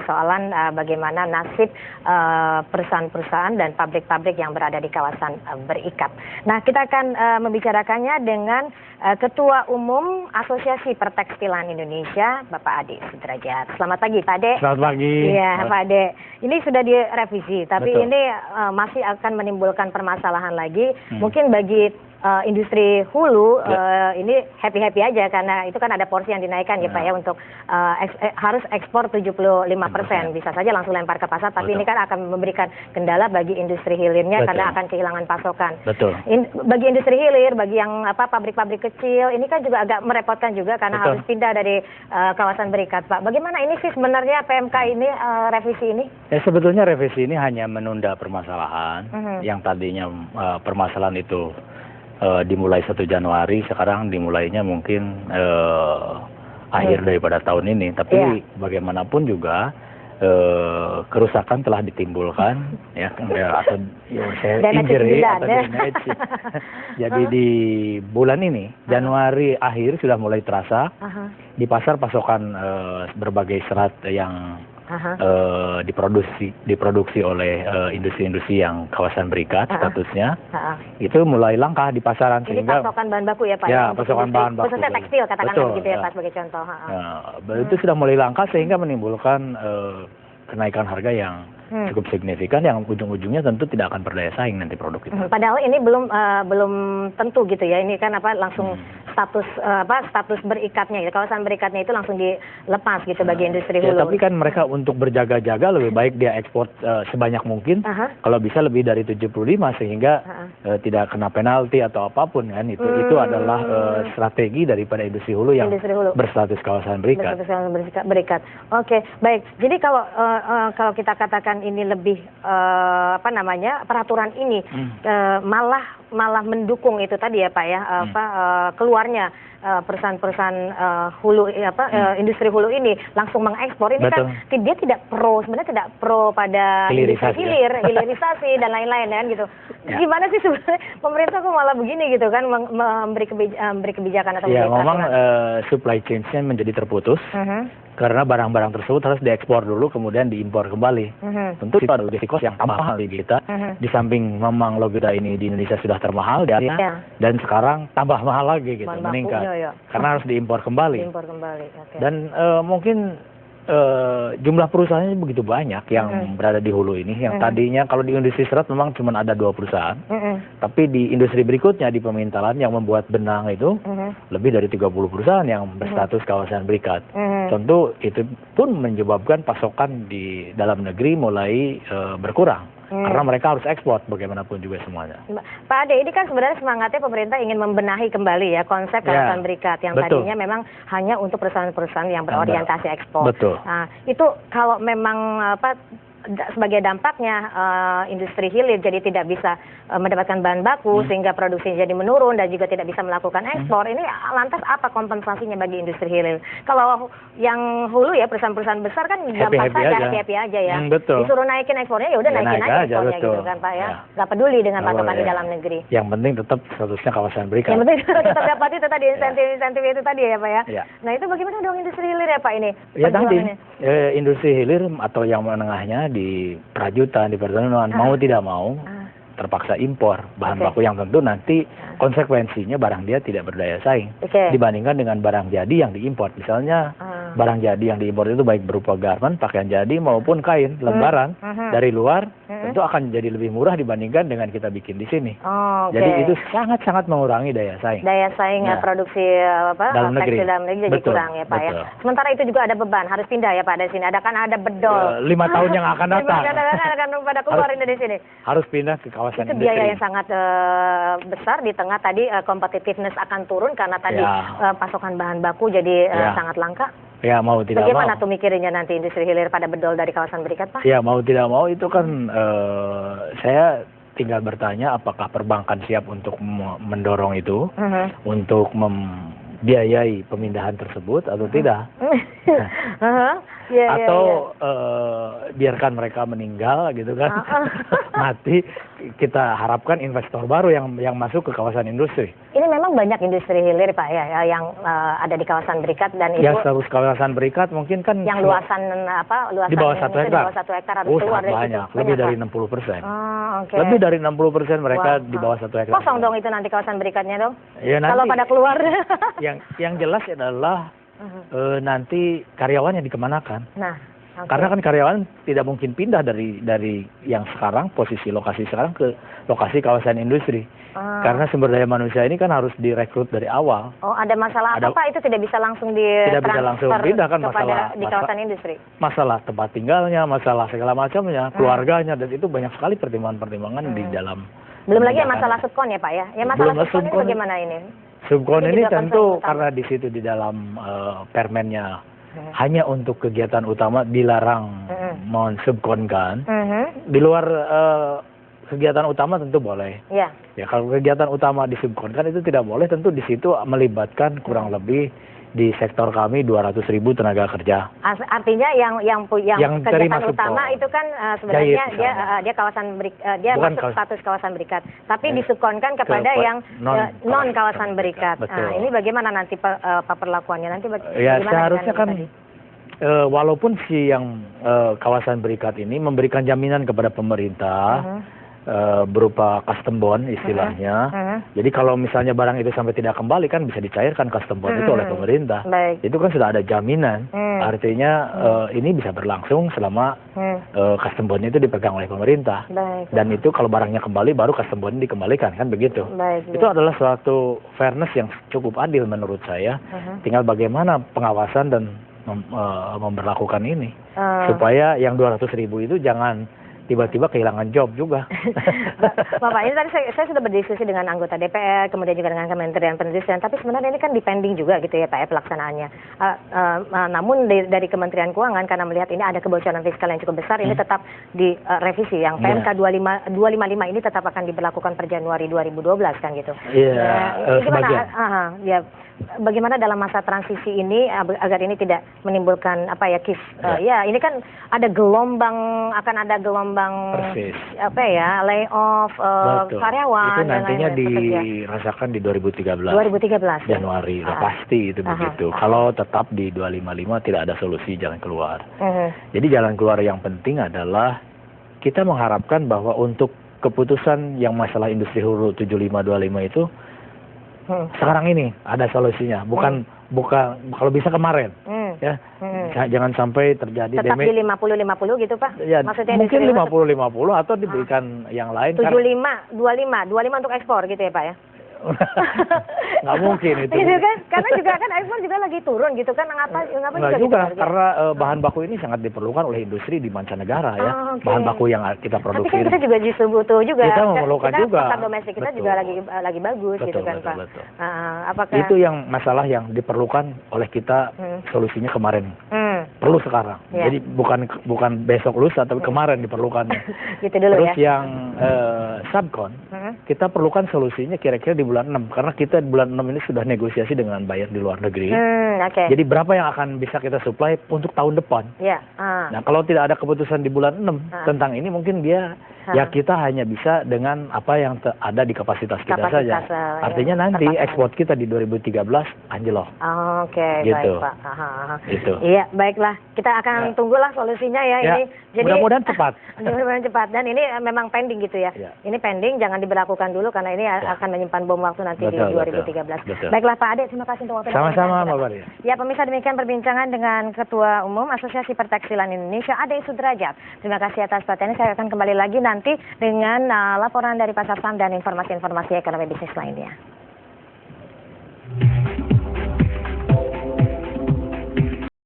persoalan bagaimana nasib perusahaan-perusahaan dan pabrik-pabrik yang berada di kawasan berikat. Nah, kita akan membicarakannya dengan Ketua Umum Asosiasi Pertekstilan Indonesia, Bapak Ade Sudrajat. Selamat pagi, Pak Ade. Selamat pagi. Iya, Pak Ade. Ini sudah direvisi, tapi Betul. ini masih akan menimbulkan permasalahan lagi. Mungkin bagi industri hulu ini happy-happy aja karena itu kan ada porsi yang dinaikkan ya Pak ya untuk harus ekspor 75%. Bisa saja langsung lempar ke pasar, tapi ini kan akan memberikan kendala bagi industri hilirnya karena akan kehilangan pasokan. Betul. Bagi industri hilir, bagi yang pabrik-pabrik kecil, ini kan juga agak merepotkan juga karena harus pindah dari kawasan berikat, Pak. Bagaimana ini sih sebenarnya PMK ini revisi ini? Ya, sebetulnya revisi ini hanya menunda permasalahan yang tadinya permasalahan itu dimulai 1 Januari, sekarang dimulainya mungkin akhir daripada tahun ini. Tapi bagaimanapun juga kerusakan telah ditimbulkan ya atau injury atau damage. Jadi di bulan ini Januari akhir sudah mulai terasa di pasar pasokan berbagai serat yang diproduksi oleh industri-industri yang kawasan berikat statusnya itu mulai langka di pasaran. Ini sehingga pasokan bahan baku ya Pak? Ya, pasokan bahan baku. Khususnya tekstil katakanlah begitu ya Pak sebagai contoh. Itu sudah mulai langka sehingga menimbulkan kenaikan harga yang cukup signifikan yang ujung-ujungnya tentu tidak akan berdaya saing nanti produk itu. Padahal ini belum tentu gitu ya. Ini kan langsung status berikatnya ya. Kawasan berikatnya itu langsung dilepas gitu bagi industri hulu. Ya, tapi kan mereka untuk berjaga-jaga lebih baik dia ekspor sebanyak mungkin. Kalau bisa lebih dari 75 sehingga tidak kena penalti atau apapun kan. Itu adalah strategi daripada industri hulu yang berstatus kawasan berikat. Berikat. Oke, baik. Jadi kalau kita katakan ini lebih peraturan ini malah mendukung itu tadi ya Pak ya keluarnya perusahaan-perusahaan hulu industri hulu ini langsung mengekspor ini. Betul. Kan dia sebenarnya tidak pro pada industri hilirisasi dan lain-lain kan gitu. Gimana sih sebenarnya pemerintah kok malah begini gitu kan memberi kebijakan atau memang supply chain-nya menjadi terputus. Karena barang-barang tersebut harus diekspor dulu kemudian diimpor kembali. Tentu itu ada risiko yang tambah mahal di kita. Di samping memang logika ini di Indonesia sudah termahal dan sekarang tambah mahal lagi gitu, meningkat. Karena harus diimpor kembali. Dan mungkin jumlah perusahaannya begitu banyak yang berada di hulu ini. Yang tadinya kalau di industri serat memang cuma ada 2 perusahaan. Tapi di industri berikutnya di pemintalan yang membuat benang itu lebih dari 30 perusahaan yang berstatus kawasan berikat. Tentu itu pun menyebabkan pasokan di dalam negeri mulai berkurang. Karena mereka harus ekspor bagaimanapun juga semuanya. Pak Ade, ini kan sebenarnya semangatnya pemerintah ingin membenahi kembali ya konsep kawasan berikat yang tadinya memang hanya untuk perusahaan-perusahaan yang berorientasi ekspor. Betul. Nah, itu kalau memang sebagai dampaknya industri hilir jadi tidak bisa mendapatkan bahan baku sehingga produksi jadi menurun dan juga tidak bisa melakukan ekspor. Ini lantas apa kompensasinya bagi industri hilir? Kalau yang hulu ya perusahaan-perusahaan besar kan gampang saja happy aja ya. Disuruh naikin ekspornya ya udah naikin aja ekspornya gitu kan Pak ya. Nggak peduli dengan pasokan di dalam negeri. Yang penting tetap statusnya kawasan berikat. Yang penting tetap dapat itu tadi insentif itu tadi ya Pak ya. Nah itu bagaimana dong industri hilir ya Pak ini? Ya tadi industri hilir atau yang menengahnya di perajutan, di pertanian mau tidak mau terpaksa impor bahan baku yang tentu nanti konsekuensinya barang dia tidak berdaya saing dibandingkan dengan barang jadi yang diimpor. Misalnya barang jadi yang diimpor itu baik berupa garment, pakaian jadi maupun kain, lembaran dari luar tentu akan jadi lebih murah dibandingkan dengan kita bikin di sini. Jadi itu sangat-sangat mengurangi daya saing. Daya saing produksi dalam negeri jadi kurang ya Pak ya. Sementara itu juga ada beban harus pindah ya Pak dari sini. Ada bedol. 5 tahun yang akan datang. Akan pada keluar dari sini. Harus pindah ke kawasan itu industri. Biaya yang sangat besar di tengah tadi competitiveness akan turun karena tadi pasokan bahan baku jadi sangat langka. Ya mau tidak mau. Bagaimana tuh mikirinnya nanti industri hilir pada bedol dari kawasan berikat Pak? Ya mau tidak mau itu kan saya tinggal bertanya apakah perbankan siap untuk mendorong itu untuk membiayai pemindahan tersebut atau tidak. biarkan mereka meninggal gitu kan, mati. Kita harapkan investor baru yang masuk ke kawasan industri. Ini memang banyak industri hilir Pak ya, yang ada di kawasan Berikat dan itu. Yang terus kawasan Berikat mungkin kan. Yang luasan luasan di bawah 1 hektar. Di bawah 1 hektar harus keluar dari banyak, situ. lebih dari 60%. Lebih dari 60% mereka di bawah 1 hektar. Kosong dong itu nanti kawasan Berikatnya dong. Ya, kalau pada keluar. yang jelas adalah nanti karyawan yang dikemanakan. Nah. Karena kan karyawan tidak mungkin pindah dari yang sekarang, posisi lokasi sekarang ke lokasi kawasan industri. Karena sumber daya manusia ini kan harus direkrut dari awal. Oh, ada masalah apa Pak? Itu tidak bisa langsung pindah kan, di kawasan industri? Masalah tempat tinggalnya, masalah segala macamnya, keluarganya, dan itu banyak sekali pertimbangan-pertimbangan di dalam. Belum lagi masalah subkon ya Pak ya? Ya masalah subkon ini bagaimana ini? Subkon ini tentu karena di situ di dalam permennya hanya untuk kegiatan utama dilarang mensubkonkan. Di luar kegiatan utama tentu boleh. Ya, kalau kegiatan utama disubkonkan itu tidak boleh. Tentu di situ melibatkan kurang lebih di sektor kami 200.000 tenaga kerja. Artinya yang kegiatan utama itu kan sebenarnya dia kawasan dia masuk status kawasan berikat, tapi disubkonkan kepada yang non kawasan berikat. Nah, ini bagaimana nanti perlakuannya nanti? Ya seharusnya kan walaupun yang kawasan berikat ini memberikan jaminan kepada pemerintah. Berupa custom bond istilahnya. Jadi kalau misalnya barang itu sampai tidak kembali kan bisa dicairkan custom bond itu oleh pemerintah. Itu kan sudah ada jaminan. Artinya ini bisa berlangsung selama custom bond itu dipegang oleh pemerintah. Dan itu kalau barangnya kembali baru custom bond dikembalikan kan begitu. Itu adalah suatu fairness yang cukup adil menurut saya. Tinggal bagaimana pengawasan dan memberlakukan ini supaya yang 200.000 itu jangan tiba-tiba kehilangan job juga. Bapak, ini tadi saya sudah berdiskusi dengan anggota DPR, kemudian juga dengan Kementerian Perindustrian, tapi sebenarnya ini kan depending juga gitu ya Pak ya pelaksanaannya. Namun dari Kementerian Keuangan karena melihat ini ada kebocoran fiskal yang cukup besar, ini tetap direvisi. Yang PMK 255 ini tetap akan diberlakukan per Januari 2012 kan gitu. Iya, bagaimana dalam masa transisi ini agar ini tidak menimbulkan ini kan ada akan ada gelombang layoff karyawan. Itu nantinya dirasakan di 2013 Januari. Pasti itu begitu. Kalau tetap di 255 tidak ada solusi jalan keluar. Jadi jalan keluar yang penting adalah kita mengharapkan bahwa untuk keputusan yang masalah industri hulu 7525 itu sekarang ini ada solusinya, bukan kalau bisa kemarin, ya. Jangan sampai terjadi tetap di 50-50 gitu Pak. Ya, maksudnya mungkin 50-50 atau diberikan yang lain. 75-25 untuk ekspor gitu ya Pak ya. Nggak mungkin itu. Gitu kan? Karena juga kan ekspor juga lagi turun gitu kan. Nggak juga karena bahan baku ini sangat diperlukan oleh industri di mancanegara ya. Bahan baku yang kita produksi. Tapi kan kita juga justru butuh juga. Kita memerlukan juga. Pasar domestik kita juga lagi bagus gitu kan Pak. Apakah itu yang masalah yang diperlukan oleh kita solusinya kemarin. Perlu sekarang. Jadi bukan besok lusa tapi kemarin diperlukannya. Gitu dulu. Terus yang subkon kita perlukan solusinya kira-kira di bulan 6 karena kita di bulan 6 ini sudah negosiasi dengan buyer di luar negeri. Jadi berapa yang akan bisa kita supply untuk tahun depan. Nah, kalau tidak ada keputusan di bulan 6 tentang ini mungkin kita hanya bisa dengan apa yang ada di kapasitas kita saja. Artinya nanti ekspor kita di 2013 anjlok. Gitu. Baik Pak. Iya, baiklah. Kita akan tunggulah solusinya ya ini. Jadi mudah-mudahan cepat. Mudah-mudahan cepat dan ini memang pending gitu ya. Ini pending jangan diberlakukan dulu karena ini akan menyimpan bom waktu nanti di 2013. Baiklah Pak Ade, terima kasih untuk waktu. Sama-sama Mbak Maria. Ya pemirsa, demikian perbincangan dengan Ketua Umum Asosiasi Pertekstilan Indonesia Ade Sudrajat. Terima kasih atas perhatiannya. Saya akan kembali lagi nanti dengan laporan dari pasar saham dan informasi-informasi ekonomi bisnis lainnya.